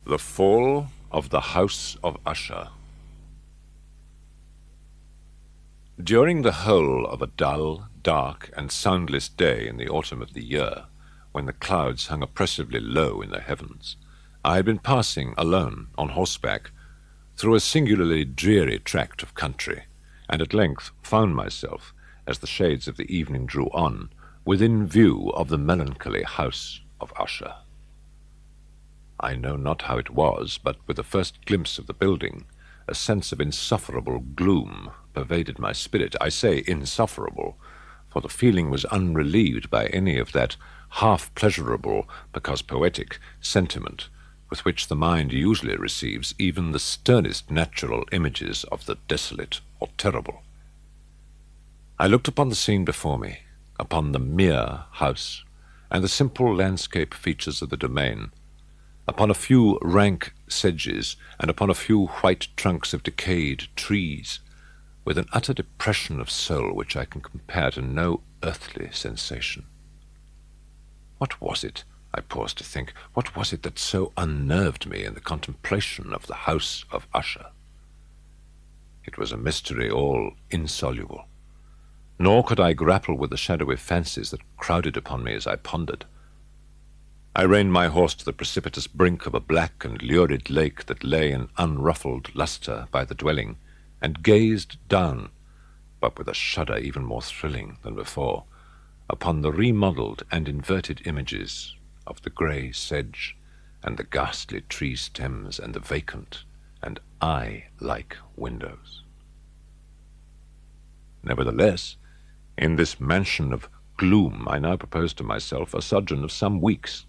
The Fall of the House of Usher. During the whole of a dull, dark, and soundless day in the autumn of the year, when the clouds hung oppressively low in the heavens, I had been passing alone, on horseback, through a singularly dreary tract of country, and at length found myself, as the shades of the evening drew on, within view of the melancholy house of Usher. I know not how it was, but with the first glimpse of the building, a sense of insufferable gloom pervaded my spirit. I say insufferable, for the feeling was unrelieved by any of that half-pleasurable, because poetic, sentiment with which the mind usually receives even the sternest natural images of the desolate or terrible. I looked upon the scene before me, upon the mere house, and the simple landscape features of the domain, upon a few rank sedges, and upon a few white trunks of decayed trees, with an utter depression of soul which I can compare to no earthly sensation. What was it, I paused to think, what was it that so unnerved me in the contemplation of the house of Usher? It was a mystery all insoluble, nor could I grapple with the shadowy fancies that crowded upon me as I pondered. I reined my horse to the precipitous brink of a black and lurid lake that lay in unruffled lustre by the dwelling, and gazed down, but with a shudder even more thrilling than before, upon the remodelled and inverted images of the grey sedge, and the ghastly tree stems, and the vacant and eye-like windows. Nevertheless, in this mansion of gloom I now proposed to myself a sojourn of some weeks.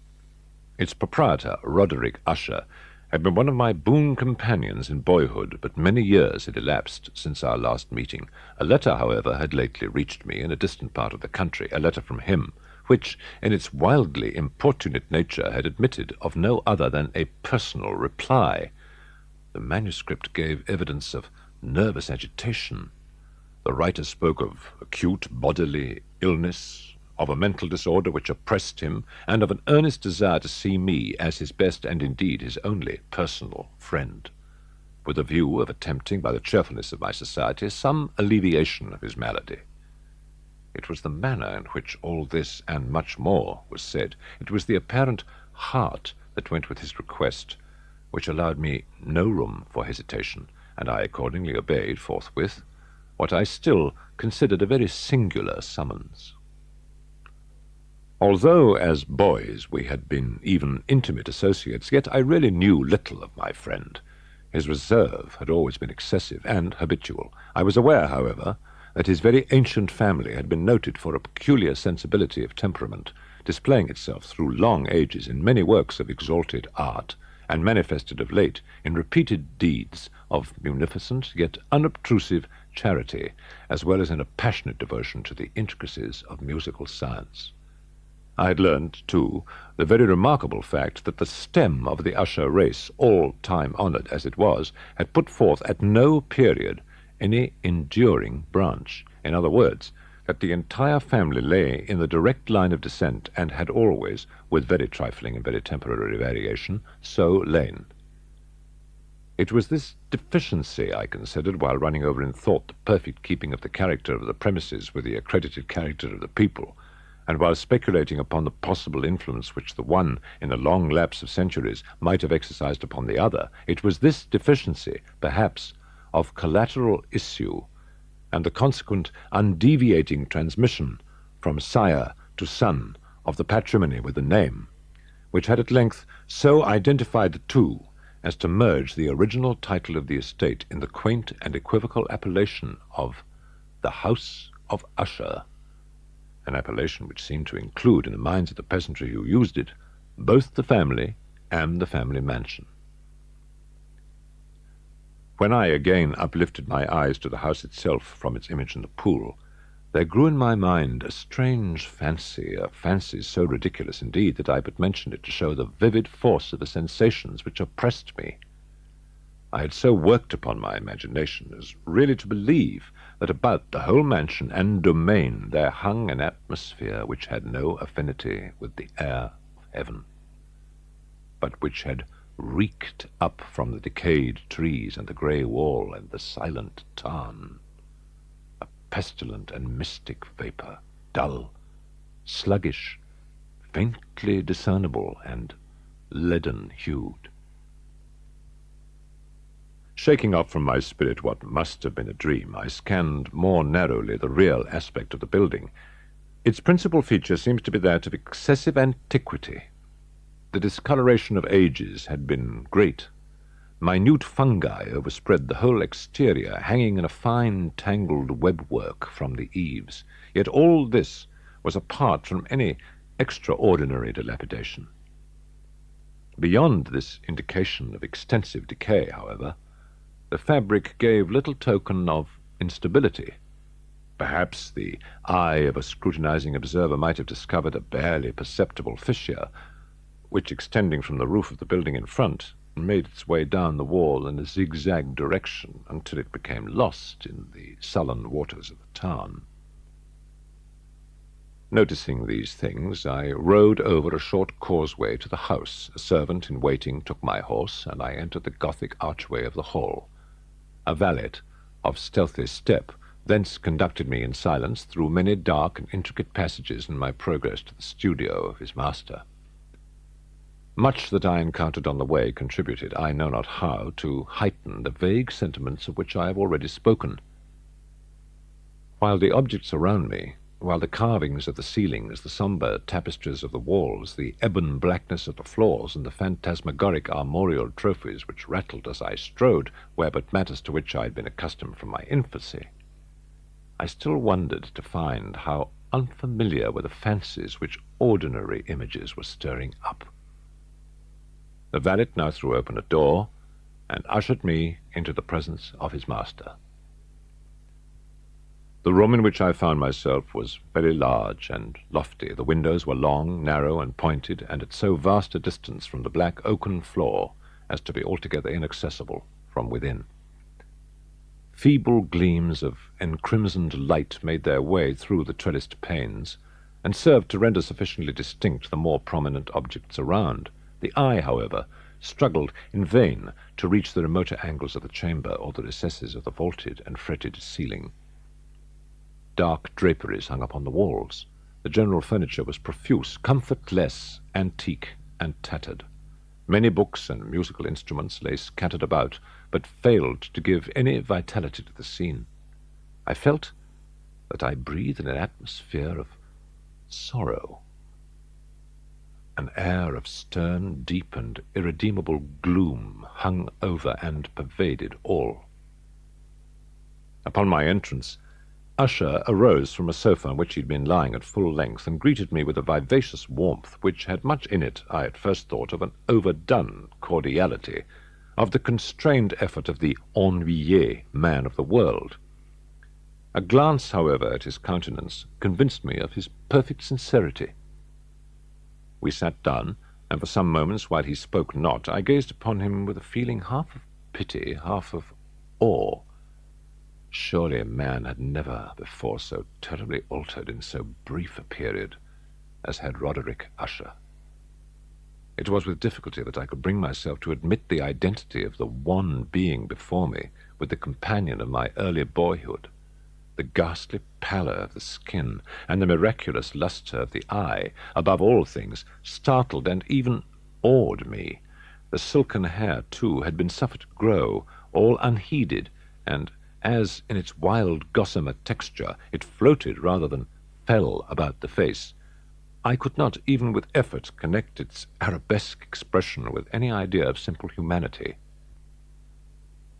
Its proprietor, Roderick Usher, had been one of my boon companions in boyhood, but many years had elapsed since our last meeting. A letter, however, had lately reached me in a distant part of the country, a letter from him, which, in its wildly importunate nature, had admitted of no other than a personal reply. The manuscript gave evidence of nervous agitation. The writer spoke of acute bodily illness, of a mental disorder which oppressed him, and of an earnest desire to see me as his best and indeed his only personal friend, with a view of attempting, by the cheerfulness of my society, some alleviation of his malady. It was the manner in which all this and much more was said, it was the apparent heart that went with his request, which allowed me no room for hesitation, and I accordingly obeyed forthwith what I still considered a very singular summons. Although, as boys, we had been even intimate associates, yet I really knew little of my friend. His reserve had always been excessive and habitual. I was aware, however, that his very ancient family had been noted for a peculiar sensibility of temperament, displaying itself through long ages in many works of exalted art, and manifested of late in repeated deeds of munificent yet unobtrusive charity, as well as in a passionate devotion to the intricacies of musical science. I had learned, too, the very remarkable fact that the stem of the Usher race, all time-honored as it was, had put forth at no period any enduring branch. In other words, that the entire family lay in the direct line of descent, and had always, with very trifling and very temporary variation, so lain. It was this deficiency I considered, while running over in thought the perfect keeping of the character of the premises with the accredited character of the people, and while speculating upon the possible influence which the one, in the long lapse of centuries, might have exercised upon the other, it was this deficiency, perhaps, of collateral issue, and the consequent undeviating transmission from sire to son of the patrimony with the name, which had at length so identified the two as to merge the original title of the estate in the quaint and equivocal appellation of the House of Usher, an appellation which seemed to include in the minds of the peasantry who used it both the family and the family mansion. When I again uplifted my eyes to the house itself from its image in the pool, there grew in my mind a strange fancy, a fancy so ridiculous indeed that I but mention it to show the vivid force of the sensations which oppressed me. I had so worked upon my imagination as really to believe that about the whole mansion and domain there hung an atmosphere which had no affinity with the air of heaven, but which had reeked up from the decayed trees and the grey wall and the silent tarn. A pestilent and mystic vapour, dull, sluggish, faintly discernible, and leaden-hued. Shaking off from my spirit what must have been a dream, I scanned more narrowly the real aspect of the building. Its principal feature seems to be that of excessive antiquity. The discoloration of ages had been great. Minute fungi overspread the whole exterior, hanging in a fine tangled webwork from the eaves. Yet all this was apart from any extraordinary dilapidation. Beyond this indication of extensive decay, however, the fabric gave little token of instability. Perhaps the eye of a scrutinizing observer might have discovered a barely perceptible fissure, which, extending from the roof of the building in front, made its way down the wall in a zigzag direction until it became lost in the sullen waters of the tarn. Noticing these things, I rode over a short causeway to the house. A servant in waiting took my horse, and I entered the Gothic archway of the hall. A valet of stealthy step thence conducted me in silence through many dark and intricate passages in my progress to the studio of his master. Much that I encountered on the way contributed, I know not how, to heighten the vague sentiments of which I have already spoken. While the objects around me, while the carvings of the ceilings, the sombre tapestries of the walls, the ebon blackness of the floors, and the phantasmagoric armorial trophies which rattled as I strode, were but matters to which I had been accustomed from my infancy, I still wondered to find how unfamiliar were the fancies which ordinary images were stirring up. The valet now threw open a door, and ushered me into the presence of his master. The room in which I found myself was very large and lofty. The windows were long, narrow, and pointed, and at so vast a distance from the black oaken floor as to be altogether inaccessible from within. Feeble gleams of encrimsoned light made their way through the trellised panes, and served to render sufficiently distinct the more prominent objects around. The eye, however, struggled in vain to reach the remoter angles of the chamber or the recesses of the vaulted and fretted ceiling. Dark draperies hung upon the walls. The general furniture was profuse, comfortless, antique, and tattered. Many books and musical instruments lay scattered about, but failed to give any vitality to the scene. I felt that I breathed in an atmosphere of sorrow. An air of stern, deep, and irredeemable gloom hung over and pervaded all. Upon my entrance, Usher arose from a sofa on which he had been lying at full length, and greeted me with a vivacious warmth which had much in it, I at first thought, of an overdone cordiality, of the constrained effort of the ennuyé man of the world. A glance, however, at his countenance convinced me of his perfect sincerity. We sat down, and for some moments, while he spoke not, I gazed upon him with a feeling half of pity, half of awe. Surely a man had never before so terribly altered in so brief a period as had Roderick Usher. It was with difficulty that I could bring myself to admit the identity of the one being before me with the companion of my early boyhood. The ghastly pallor of the skin and the miraculous lustre of the eye, above all things, startled and even awed me. The silken hair, too, had been suffered to grow, all unheeded, and as in its wild gossamer texture it floated rather than fell about the face, I could not, even with effort, connect its arabesque expression with any idea of simple humanity.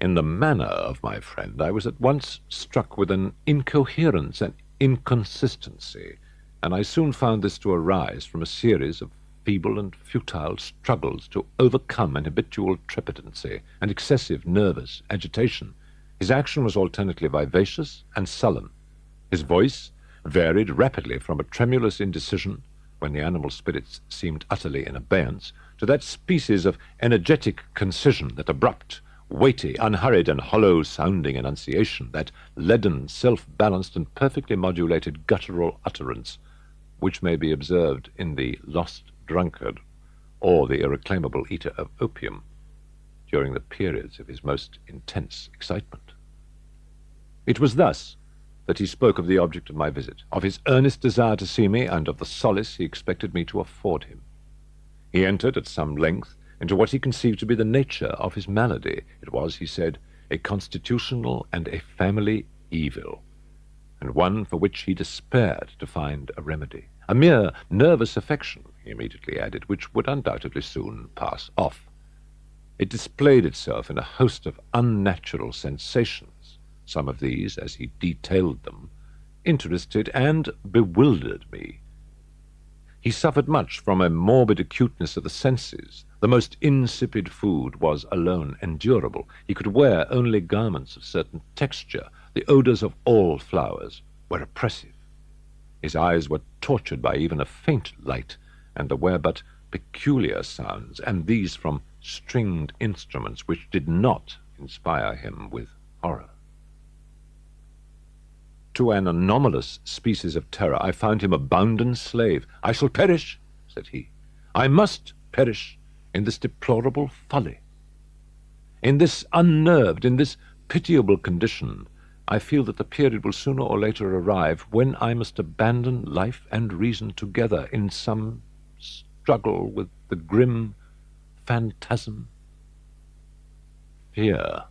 In the manner of my friend, I was at once struck with an incoherence and inconsistency, and I soon found this to arise from a series of feeble and futile struggles to overcome an habitual trepidancy and excessive nervous agitation. His action was alternately vivacious and sullen. His voice varied rapidly from a tremulous indecision, when the animal spirits seemed utterly in abeyance, to that species of energetic concision, that abrupt, weighty, unhurried, and hollow-sounding enunciation, that leaden, self-balanced, and perfectly modulated guttural utterance, which may be observed in the lost drunkard or the irreclaimable eater of opium, during the periods of his most intense excitement. It was thus that he spoke of the object of my visit, of his earnest desire to see me, and of the solace he expected me to afford him. He entered at some length into what he conceived to be the nature of his malady. It was, he said, a constitutional and a family evil, and one for which he despaired to find a remedy. A mere nervous affection, he immediately added, which would undoubtedly soon pass off. It displayed itself in a host of unnatural sensations. Some of these, as he detailed them, interested and bewildered me. He suffered much from a morbid acuteness of the senses. The most insipid food was alone endurable. He could wear only garments of certain texture. The odors of all flowers were oppressive. His eyes were tortured by even a faint light, and there were but peculiar sounds, and these from stringed instruments which did not inspire him with horror. To an anomalous species of terror I found him a bounden slave. "I shall perish," said he. "I must perish in this deplorable folly. In this unnerved, in this pitiable condition, I feel that the period will sooner or later arrive when I must abandon life and reason together in some struggle with the grim phantasm, fear."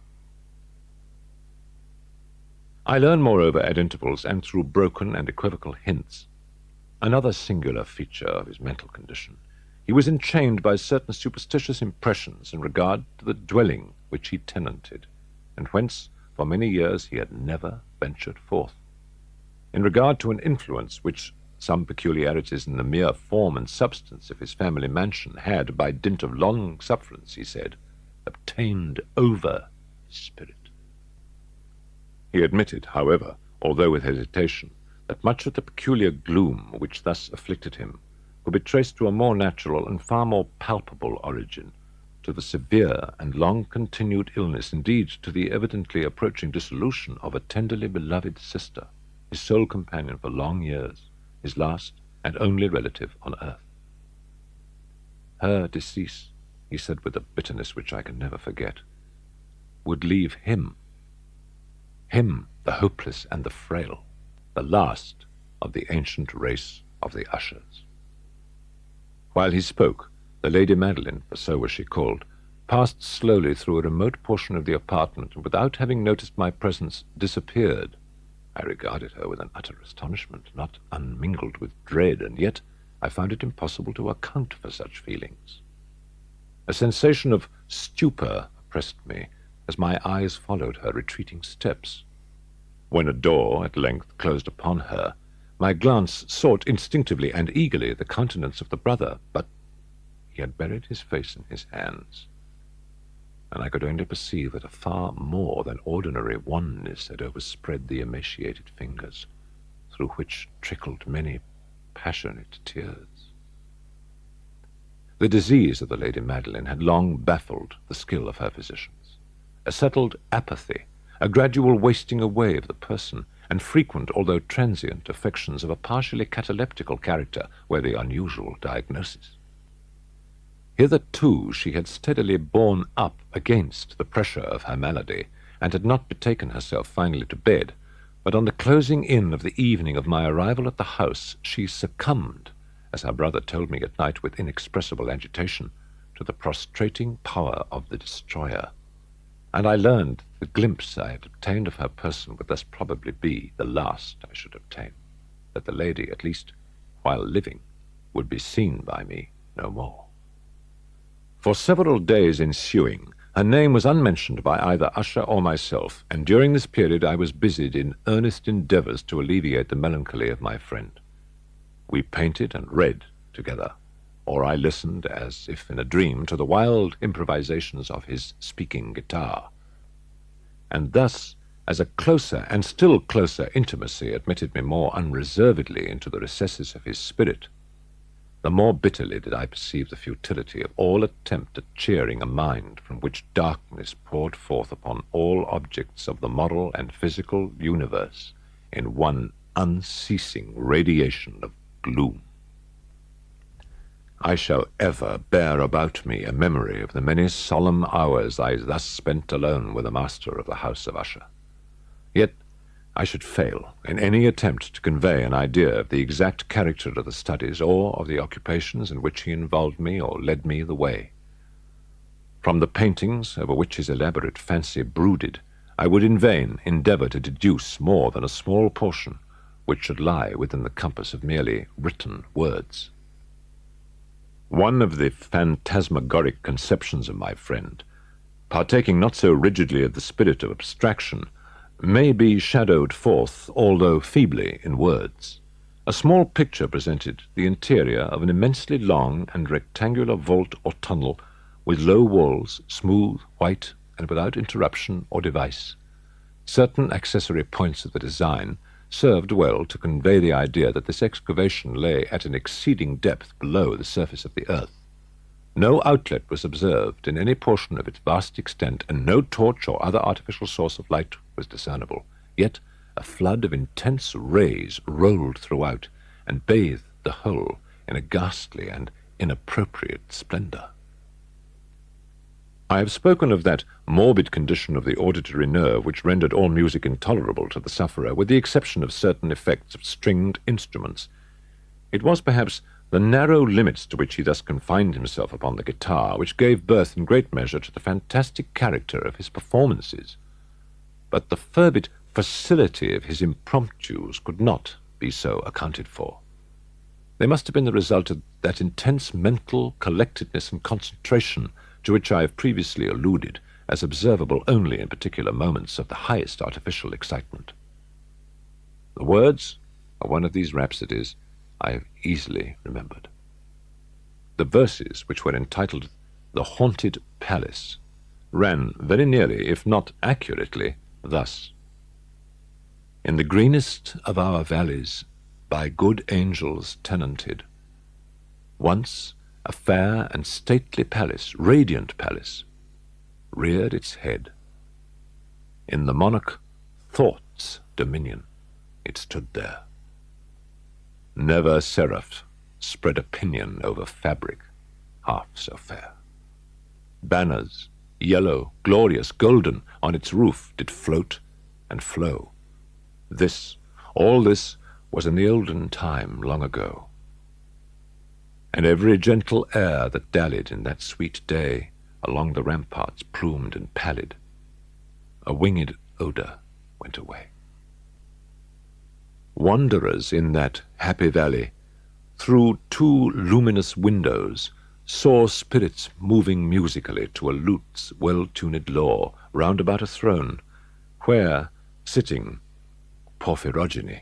I learn, moreover, at intervals, and through broken and equivocal hints, another singular feature of his mental condition. He was enchained by certain superstitious impressions in regard to the dwelling which he tenanted, and whence for many years he had never ventured forth. In regard to an influence which some peculiarities in the mere form and substance of his family mansion had, by dint of long sufferance, he said, obtained over his spirit. He admitted, however, although with hesitation, that much of the peculiar gloom which thus afflicted him could be traced to a more natural and far more palpable origin, to the severe and long-continued illness, indeed to the evidently approaching dissolution of a tenderly beloved sister, his sole companion for long years, his last and only relative on earth. Her decease, he said with a bitterness which I can never forget, would leave him, the hopeless and the frail, the last of the ancient race of the Ushers. While he spoke, the Lady Madeline, for so was she called, passed slowly through a remote portion of the apartment, and without having noticed my presence, disappeared. I regarded her with an utter astonishment, not unmingled with dread, and yet I found it impossible to account for such feelings. A sensation of stupor oppressed me as my eyes followed her retreating steps. When a door at length closed upon her, my glance sought instinctively and eagerly the countenance of the brother, but he had buried his face in his hands, and I could only perceive that a far more than ordinary wanness had overspread the emaciated fingers, through which trickled many passionate tears. The disease of the Lady Madeline had long baffled the skill of her physicians. A settled apathy, a gradual wasting away of the person, and frequent, although transient, affections of a partially cataleptical character were the unusual diagnosis. Hitherto she had steadily borne up against the pressure of her malady, and had not betaken herself finally to bed, but on the closing in of the evening of my arrival at the house, she succumbed, as her brother told me at night with inexpressible agitation, to the prostrating power of the destroyer. And I learned the glimpse I had obtained of her person would thus probably be the last I should obtain, that the lady, at least while living, would be seen by me no more. For several days ensuing, her name was unmentioned by either Usher or myself, and during this period I was busied in earnest endeavors to alleviate the melancholy of my friend. We painted and read together, or I listened, as if in a dream, to the wild improvisations of his speaking guitar. And thus, as a closer and still closer intimacy admitted me more unreservedly into the recesses of his spirit, the more bitterly did I perceive the futility of all attempt at cheering a mind from which darkness poured forth upon all objects of the moral and physical universe in one unceasing radiation of gloom. I shall ever bear about me a memory of the many solemn hours I thus spent alone with the master of the house of Usher. Yet I should fail in any attempt to convey an idea of the exact character of the studies or of the occupations in which he involved me or led me the way. From the paintings over which his elaborate fancy brooded, I would in vain endeavor to deduce more than a small portion which should lie within the compass of merely written words. One of the phantasmagoric conceptions of my friend, partaking not so rigidly of the spirit of abstraction, may be shadowed forth, although feebly, in words. A small picture presented the interior of an immensely long and rectangular vault or tunnel, with low walls, smooth, white, and without interruption or device. Certain accessory points of the design served well to convey the idea that this excavation lay at an exceeding depth below the surface of the earth. No outlet was observed in any portion of its vast extent, and no torch or other artificial source of light was discernible. Yet a flood of intense rays rolled throughout, and bathed the whole in a ghastly and inappropriate splendor. I have spoken of that morbid condition of the auditory nerve which rendered all music intolerable to the sufferer, with the exception of certain effects of stringed instruments. It was perhaps the narrow limits to which he thus confined himself upon the guitar which gave birth in great measure to the fantastic character of his performances. But the fervid facility of his impromptus could not be so accounted for. They must have been the result of that intense mental collectedness and concentration to which I have previously alluded, as observable only in particular moments of the highest artificial excitement. The words of one of these rhapsodies I have easily remembered. The verses, which were entitled "The Haunted Palace," ran very nearly, if not accurately, thus: "In the greenest of our valleys, by good angels tenanted, once a fair and stately palace, radiant palace, reared its head. In the monarch Thought's dominion it stood there. Never seraph spread a pinion over fabric half so fair. Banners, yellow, glorious, golden, on its roof did float and flow. All this was in the olden time long ago. And every gentle air that dallied in that sweet day along the ramparts, plumed and pallid, a winged odor went away. Wanderers in that happy valley, through 2 luminous windows, saw spirits moving musically to a lute's well-tuned law round about a throne, where, sitting, Porphyrogeny,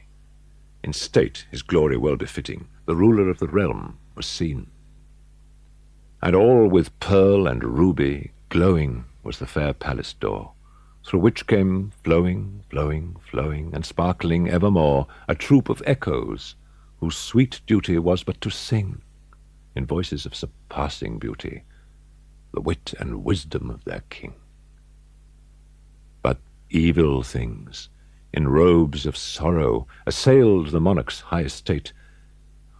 in state his glory well befitting, the ruler of the realm was seen. And all with pearl and ruby glowing was the fair palace door, through which came flowing, flowing, flowing, and sparkling evermore a troop of echoes, whose sweet duty was but to sing, in voices of surpassing beauty, the wit and wisdom of their king. But evil things, in robes of sorrow, assailed the monarch's high estate.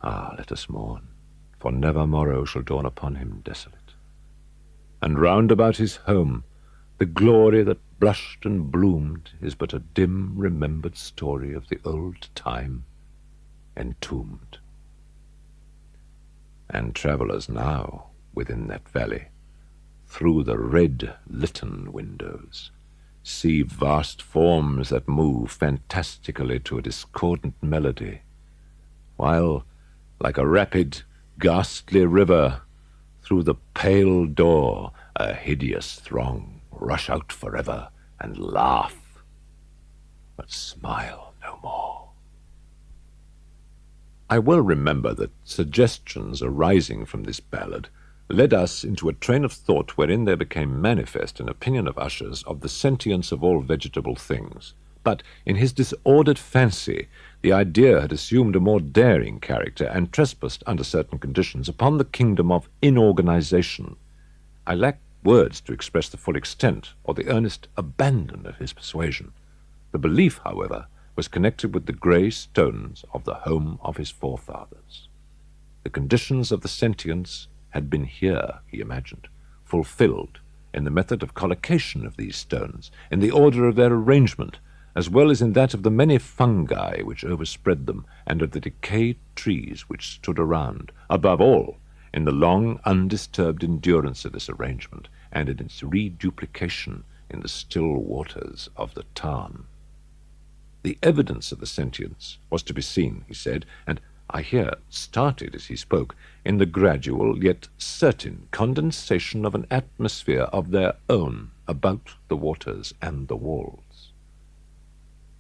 Ah, let us mourn, for never morrow shall dawn upon him desolate. And round about his home, the glory that blushed and bloomed is but a dim remembered story of the old time entombed. And travellers now within that valley, through the red litten windows, see vast forms that move fantastically to a discordant melody, while, like a rapid, ghastly river, through the pale door a hideous throng rush out forever and laugh, but smile no more. I well remember that suggestions arising from this ballad led us into a train of thought wherein there became manifest an opinion of Usher's of the sentience of all vegetable things. But in his disordered fancy, the idea had assumed a more daring character and trespassed, under certain conditions, upon the kingdom of inorganization. I lack words to express the full extent or the earnest abandon of his persuasion. The belief, however, was connected with the grey stones of the home of his forefathers. The conditions of the sentience had been here, he imagined, fulfilled in the method of collocation of these stones, in the order of their arrangement, as well as in that of the many fungi which overspread them, and of the decayed trees which stood around, above all, in the long, undisturbed endurance of this arrangement, and in its reduplication in the still waters of the Tarn. The evidence of the sentience was to be seen, he said, and I here started as he spoke, in the gradual yet certain condensation of an atmosphere of their own about the waters and the walls.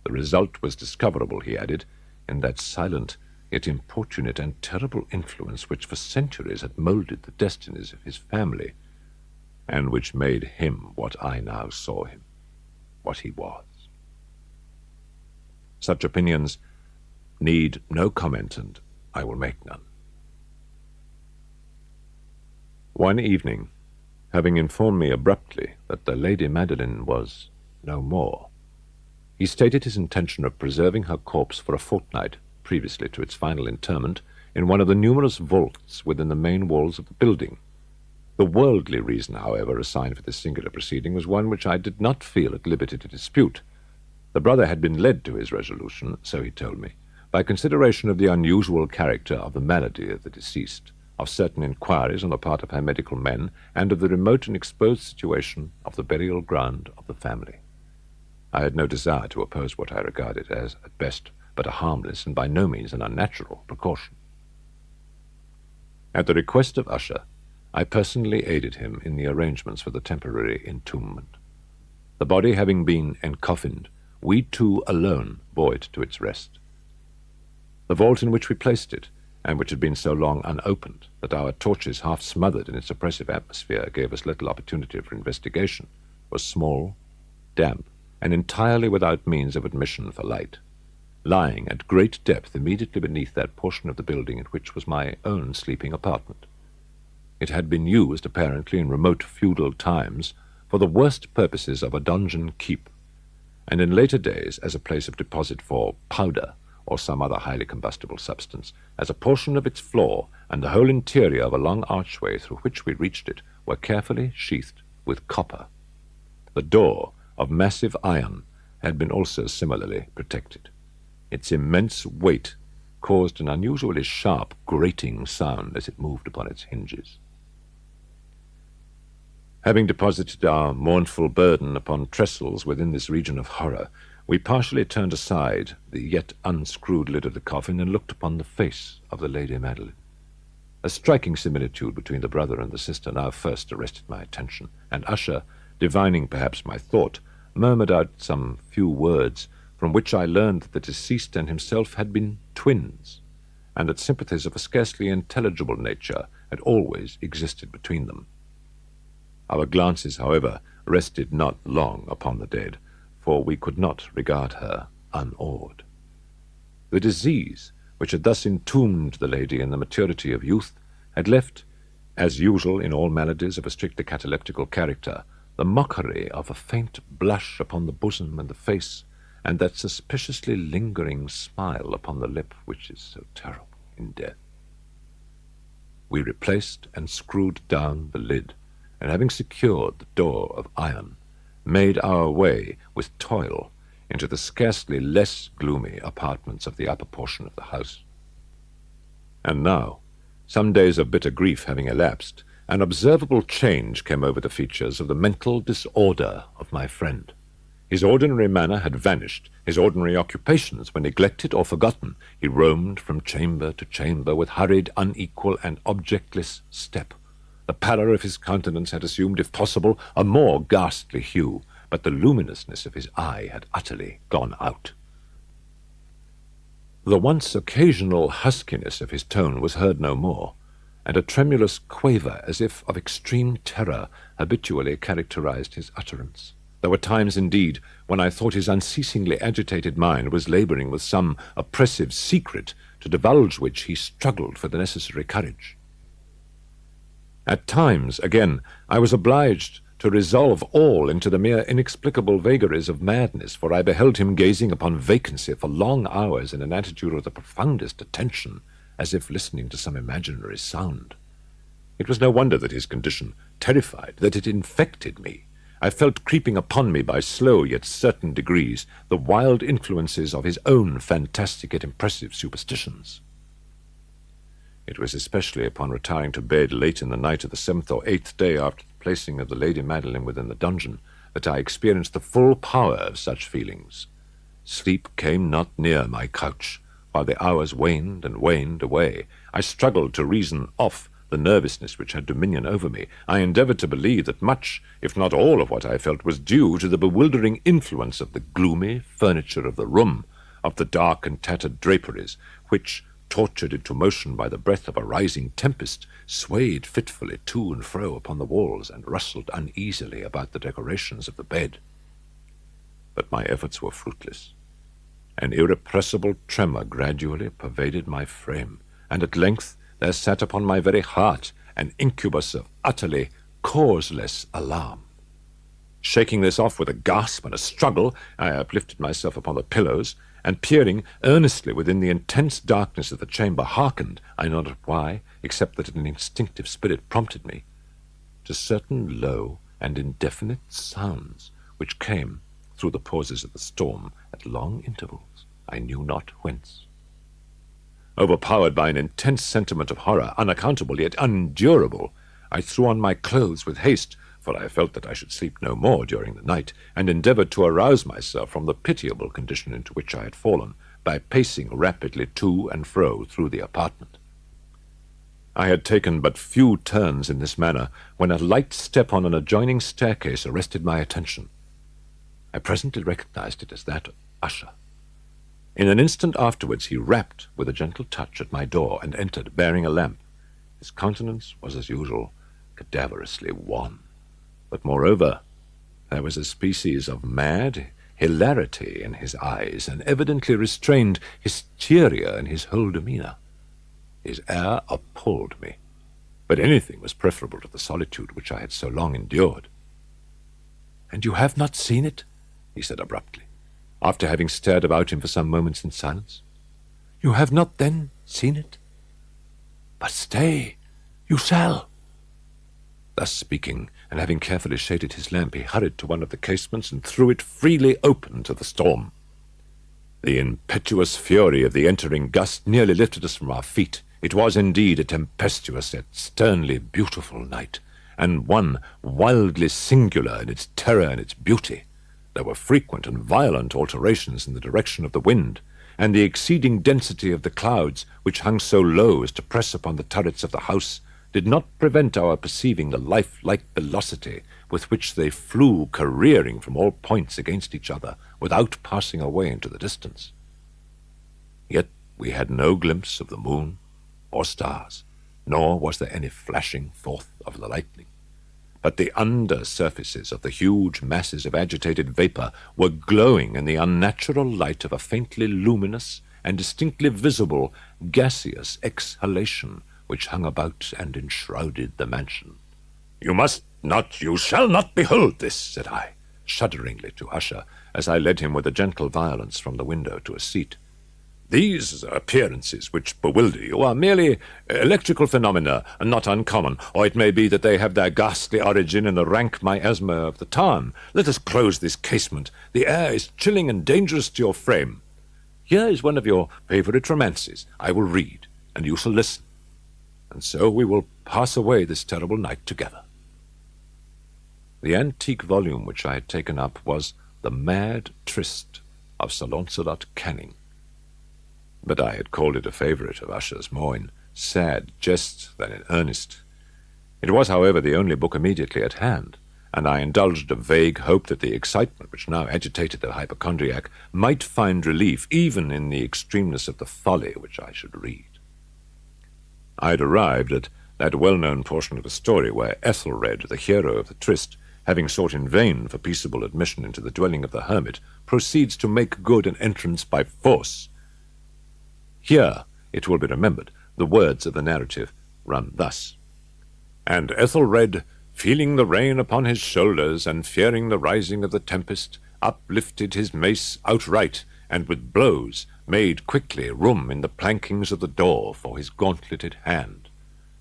The result was discoverable, he added, in that silent, yet importunate and terrible influence which for centuries had moulded the destinies of his family, and which made him what I now saw him, what he was. Such opinions need no comment, and I will make none. One evening, having informed me abruptly that the Lady Madeline was no more, he stated his intention of preserving her corpse for a fortnight previously to its final interment in one of the numerous vaults within the main walls of the building. The worldly reason, however, assigned for this singular proceeding was one which I did not feel at liberty to dispute. The brother had been led to his resolution, so he told me, by consideration of the unusual character of the malady of the deceased, of certain inquiries on the part of her medical men, and of the remote and exposed situation of the burial ground of the family. I had no desire to oppose what I regarded as, at best, but a harmless and by no means an unnatural precaution. At the request of Usher, I personally aided him in the arrangements for the temporary entombment. The body having been encoffined, we two alone bore it to its rest. The vault in which we placed it, and which had been so long unopened that our torches, half smothered in its oppressive atmosphere, gave us little opportunity for investigation, was small, damp, and entirely without means of admission for light, lying at great depth immediately beneath that portion of the building in which was my own sleeping apartment. It had been used, apparently, in remote feudal times for the worst purposes of a donjon keep, and in later days as a place of deposit for powder or some other highly combustible substance, as a portion of its floor and the whole interior of a long archway through which we reached it were carefully sheathed with copper. The door, of massive iron, had been also similarly protected. Its immense weight caused an unusually sharp, grating sound as it moved upon its hinges. Having deposited our mournful burden upon trestles within this region of horror, we partially turned aside the yet unscrewed lid of the coffin and looked upon the face of the Lady Madeline. A striking similitude between the brother and the sister now first arrested my attention, and Usher, divining perhaps my thought, murmured out some few words, from which I learned that the deceased and himself had been twins, and that sympathies of a scarcely intelligible nature had always existed between them. Our glances, however, rested not long upon the dead, for we could not regard her unawed. The disease, which had thus entombed the lady in the maturity of youth, had left, as usual in all maladies of a strictly cataleptical character, the mockery of a faint blush upon the bosom and the face, and that suspiciously lingering smile upon the lip which is so terrible in death. We replaced and screwed down the lid, and having secured the door of iron, made our way with toil into the scarcely less gloomy apartments of the upper portion of the house. And now, some days of bitter grief having elapsed, an observable change came over the features of the mental disorder of my friend. His ordinary manner had vanished, his ordinary occupations were neglected or forgotten. He roamed from chamber to chamber with hurried, unequal, and objectless step. The pallor of his countenance had assumed, if possible, a more ghastly hue, but the luminousness of his eye had utterly gone out. The once occasional huskiness of his tone was heard no more, and a tremulous quaver, as if of extreme terror, habitually characterized his utterance. There were times, indeed, when I thought his unceasingly agitated mind was laboring with some oppressive secret, to divulge which he struggled for the necessary courage. At times, again, I was obliged to resolve all into the mere inexplicable vagaries of madness, for I beheld him gazing upon vacancy for long hours in an attitude of the profoundest attention, as if listening to some imaginary sound. It was no wonder that his condition terrified, that it infected me. I felt creeping upon me by slow yet certain degrees the wild influences of his own fantastic yet impressive superstitions. It was especially upon retiring to bed late in the night of the 7th or 8th day after the placing of the Lady Madeline within the dungeon that I experienced the full power of such feelings. Sleep came not near my couch, while the hours waned and waned away. I struggled to reason off the nervousness which had dominion over me. I endeavored to believe that much, if not all of what I felt, was due to the bewildering influence of the gloomy furniture of the room, of the dark and tattered draperies, which, tortured into motion by the breath of a rising tempest, swayed fitfully to and fro upon the walls and rustled uneasily about the decorations of the bed. But my efforts were fruitless. An irrepressible tremor gradually pervaded my frame, and at length there sat upon my very heart an incubus of utterly causeless alarm. Shaking this off with a gasp and a struggle, I uplifted myself upon the pillows, and peering earnestly within the intense darkness of the chamber, hearkened, I know not why, except that an instinctive spirit prompted me, to certain low and indefinite sounds which came through the pauses of the storm at long intervals, I knew not whence. Overpowered by an intense sentiment of horror, unaccountable yet unendurable, I threw on my clothes with haste, for I felt that I should sleep no more during the night, and endeavored to arouse myself from the pitiable condition into which I had fallen by pacing rapidly to and fro through the apartment. I had taken but few turns in this manner when a light step on an adjoining staircase arrested my attention. I presently recognized it as that of Usher. In an instant afterwards he rapped with a gentle touch at my door and entered, bearing a lamp. His countenance was, as usual, cadaverously wan. But, moreover, there was a species of mad hilarity in his eyes, and evidently restrained hysteria in his whole demeanor. His air appalled me, but anything was preferable to the solitude which I had so long endured. "And you have not seen it?" he said abruptly, after having stared about him for some moments in silence. "You have not then seen it? But stay, you shall." Thus speaking, and having carefully shaded his lamp, he hurried to one of the casements and threw it freely open to the storm. The impetuous fury of the entering gust nearly lifted us from our feet. It was indeed a tempestuous yet sternly beautiful night, and one wildly singular in its terror and its beauty. There were frequent and violent alterations in the direction of the wind, and the exceeding density of the clouds, which hung so low as to press upon the turrets of the house, did not prevent our perceiving the lifelike velocity with which they flew careering from all points against each other without passing away into the distance. Yet we had no glimpse of the moon or stars, nor was there any flashing forth of the lightning. But the under surfaces of the huge masses of agitated vapor were glowing in the unnatural light of a faintly luminous and distinctly visible gaseous exhalation which hung about and enshrouded the mansion. You shall not behold this," said I, shudderingly to Usher, as I led him with a gentle violence from the window to a seat. "These appearances which bewilder you are merely electrical phenomena, not uncommon, or it may be that they have their ghastly origin in the rank miasma of the tarn. Let us close this casement. The air is chilling and dangerous to your frame. Here is one of your favorite romances. I will read, and you shall listen. And so we will pass away this terrible night together." The antique volume which I had taken up was The Mad Tryst of Sir Launcelot Canning. But I had called it a favorite of Usher's more in sad jest than in earnest. It was, however, the only book immediately at hand, and I indulged a vague hope that the excitement which now agitated the hypochondriac might find relief even in the extremeness of the folly which I should read. I had arrived at that well-known portion of the story where Ethelred, the hero of the tryst, having sought in vain for peaceable admission into the dwelling of the hermit, proceeds to make good an entrance by force. Here, it will be remembered, the words of the narrative run thus: "And Ethelred, feeling the rain upon his shoulders, and fearing the rising of the tempest, uplifted his mace outright, and with blows made quickly room in the plankings of the door for his gauntleted hand,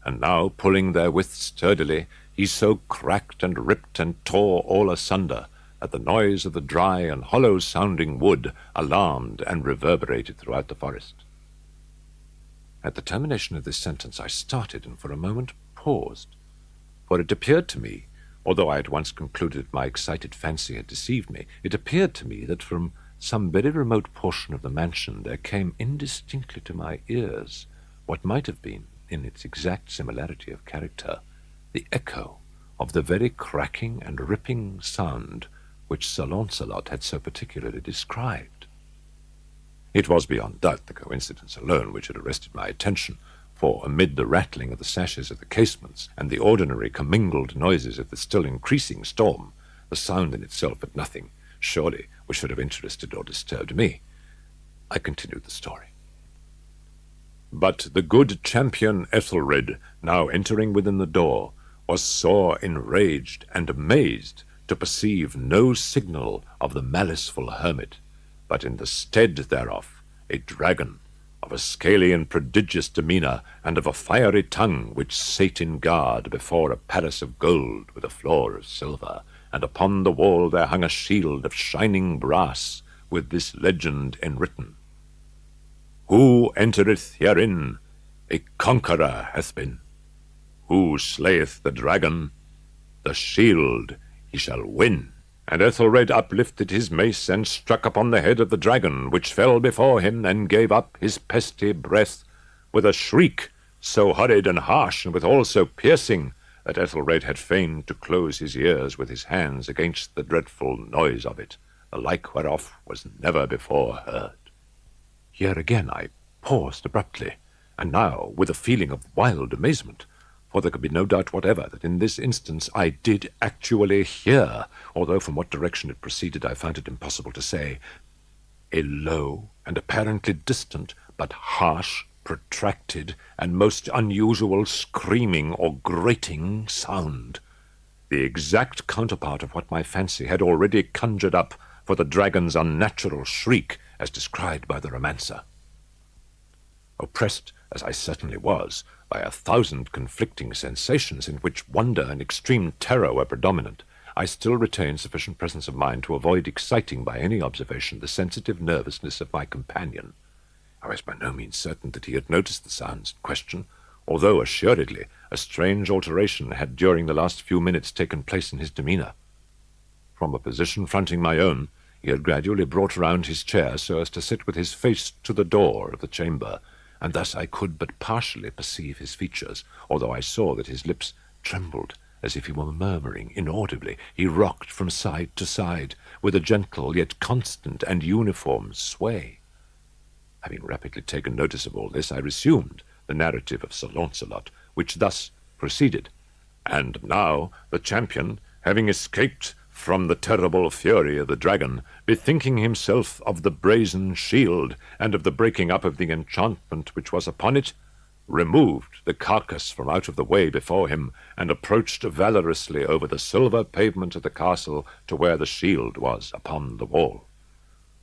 and now pulling therewith sturdily, he so cracked and ripped and tore all asunder that the noise of the dry and hollow-sounding wood alarmed and reverberated throughout the forest. At the termination of this sentence I started, and for a moment paused, for it appeared to me, although I at once concluded my excited fancy had deceived me, it appeared to me that from some very remote portion of the mansion there came indistinctly to my ears what might have been, in its exact similarity of character, the echo of the very cracking and ripping sound which Sir Launcelot had so particularly described. It was beyond doubt the coincidence alone which had arrested my attention, for amid the rattling of the sashes of the casements and the ordinary commingled noises of the still increasing storm, the sound in itself had nothing, surely, which should have interested or disturbed me. I continued the story. But the good champion Ethelred, now entering within the door, was sore enraged and amazed to perceive no signal of the maliceful hermit, but in the stead thereof a dragon, of a scaly and prodigious demeanour, and of a fiery tongue, which sate in guard before a palace of gold with a floor of silver, and upon the wall there hung a shield of shining brass, with this legend enwritten: Who entereth herein, a conqueror hath been. Who slayeth the dragon, the shield he shall win. And Ethelred uplifted his mace and struck upon the head of the dragon, which fell before him, and gave up his pesty breath with a shriek so horrid and harsh, and withal so piercing, that Ethelred had feigned to close his ears with his hands against the dreadful noise of it, the like whereof was never before heard. Here again I paused abruptly, and now with a feeling of wild amazement, for there could be no doubt whatever that in this instance I did actually hear, although from what direction it proceeded I found it impossible to say, a low and apparently distant, but harsh, protracted, and most unusual screaming or grating sound, the exact counterpart of what my fancy had already conjured up for the dragon's unnatural shriek, as described by the romancer. Oppressed, as I certainly was, by 1,000 conflicting sensations in which wonder and extreme terror were predominant, I still retained sufficient presence of mind to avoid exciting by any observation the sensitive nervousness of my companion. I was by no means certain that he had noticed the sounds in question, although assuredly a strange alteration had during the last few minutes taken place in his demeanour. From a position fronting my own, he had gradually brought round his chair so as to sit with his face to the door of the chamber, and thus I could but partially perceive his features, although I saw that his lips trembled as if he were murmuring inaudibly. He rocked from side to side with a gentle yet constant and uniform sway. Having rapidly taken notice of all this, I resumed the narrative of Sir Launcelot, which thus proceeded: And now the champion, having escaped from the terrible fury of the dragon, bethinking himself of the brazen shield, and of the breaking up of the enchantment which was upon it, removed the carcass from out of the way before him, and approached valorously over the silver pavement of the castle to where the shield was upon the wall,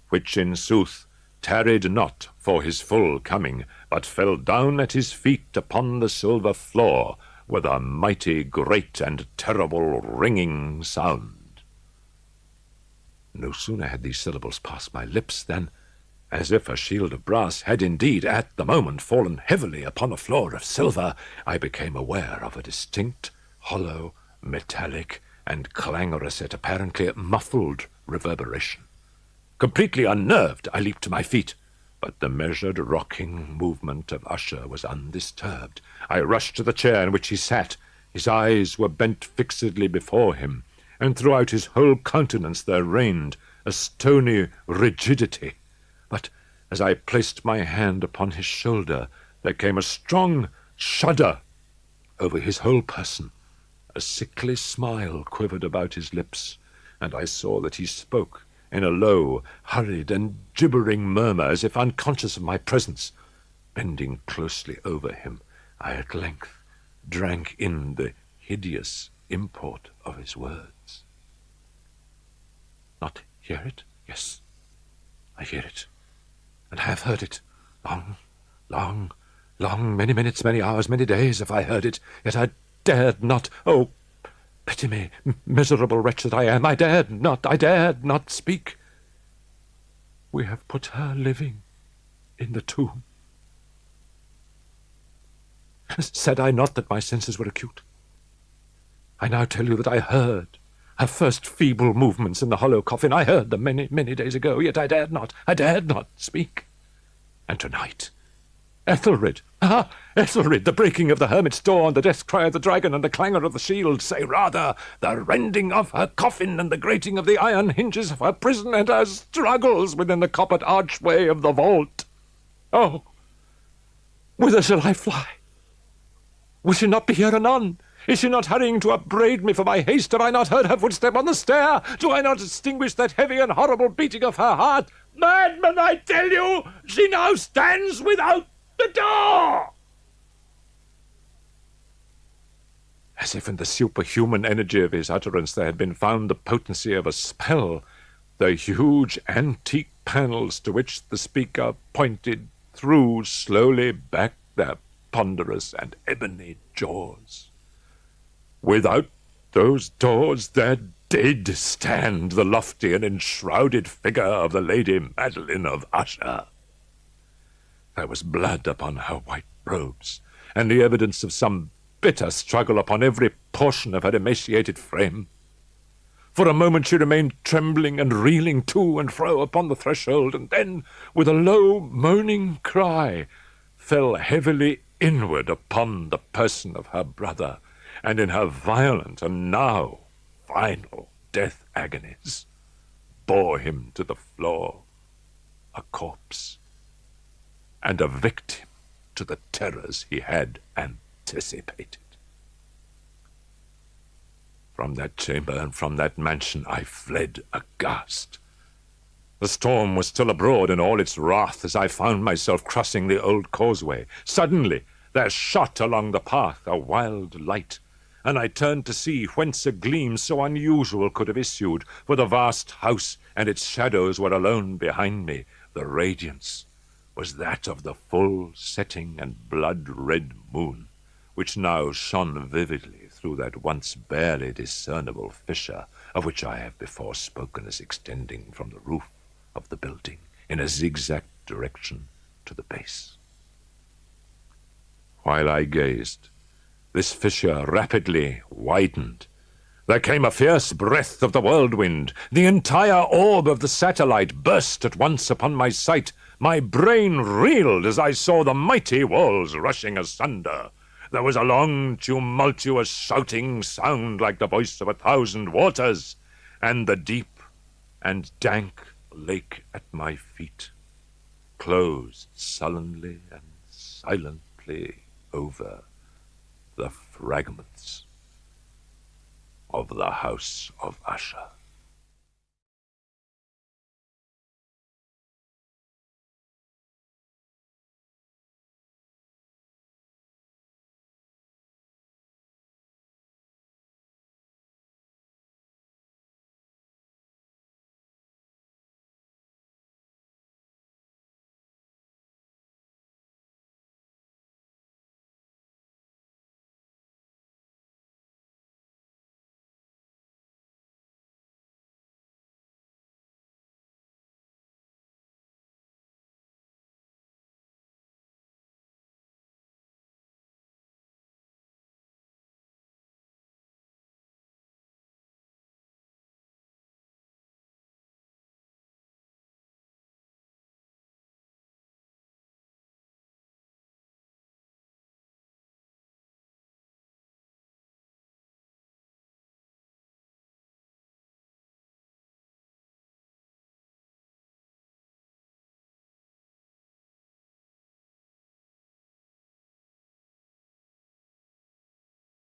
which in sooth tarried not for his full coming, but fell down at his feet upon the silver floor with a mighty great and terrible ringing sound. No sooner had these syllables passed my lips than, as if a shield of brass had indeed at the moment fallen heavily upon a floor of silver, I became aware of a distinct, hollow, metallic, and clangorous yet apparently muffled reverberation. Completely unnerved, I leaped to my feet, but the measured rocking movement of Usher was undisturbed. I rushed to the chair in which he sat. His eyes were bent fixedly before him, and throughout his whole countenance there reigned a stony rigidity. But as I placed my hand upon his shoulder, there came a strong shudder over his whole person. A sickly smile quivered about his lips, and I saw that he spoke in a low, hurried, and gibbering murmur, as if unconscious of my presence. Bending closely over him, I at length drank in the hideous import of his words. Not hear it? Yes, I hear it. and I have heard it. Long, long, long, many minutes, many hours, many days have I heard it, yet I dared not. Oh, pity me, miserable wretch that I am. I dared not speak. We have put her living in the tomb. Said I not that my senses were acute? I now tell you that I heard her first feeble movements in the hollow coffin. I heard them many, many days ago, yet I dared not speak. And tonight, Ethelred, Ethelred, the breaking of the hermit's door, and the death cry of the dragon, and the clangor of the shield, say rather, the rending of her coffin, and the grating of the iron hinges of her prison, and her struggles within the coppered archway of the vault. Oh, whither shall I fly? Will she not be here anon? Is she not hurrying to upbraid me for my haste? Have I not heard her footstep on the stair? Do I not distinguish that heavy and horrible beating of her heart? Madman, I tell you, she now stands without the door! As if in the superhuman energy of his utterance there had been found the potency of a spell, the huge antique panels to which the speaker pointed threw slowly back their ponderous and ebony jaws. Without those doors there did stand the lofty and enshrouded figure of the Lady Madeline of Usher. There was blood upon her white robes, and the evidence of some bitter struggle upon every portion of her emaciated frame. For a moment she remained trembling and reeling to and fro upon the threshold, and then, with a low, moaning cry, fell heavily inward upon the person of her brother, and in her violent and now final death agonies bore him to the floor, a corpse, and a victim to the terrors he had anticipated. From that chamber and from that mansion I fled aghast. The storm was still abroad in all its wrath as I found myself crossing the old causeway. Suddenly there shot along the path a wild light, and I turned to see whence a gleam so unusual could have issued, for the vast house and its shadows were alone behind me. The radiance was that of the full setting and blood-red moon, which now shone vividly through that once barely discernible fissure of which I have before spoken as extending from the roof of the building in a zigzag direction to the base. While I gazed, this fissure rapidly widened. There came a fierce breath of the whirlwind. The entire orb of the satellite burst at once upon my sight. My brain reeled as I saw the mighty walls rushing asunder. There was a long, tumultuous shouting sound like the voice of 1,000 waters, and the deep and dank lake at my feet closed sullenly and silently over the fragments of the house of Usher.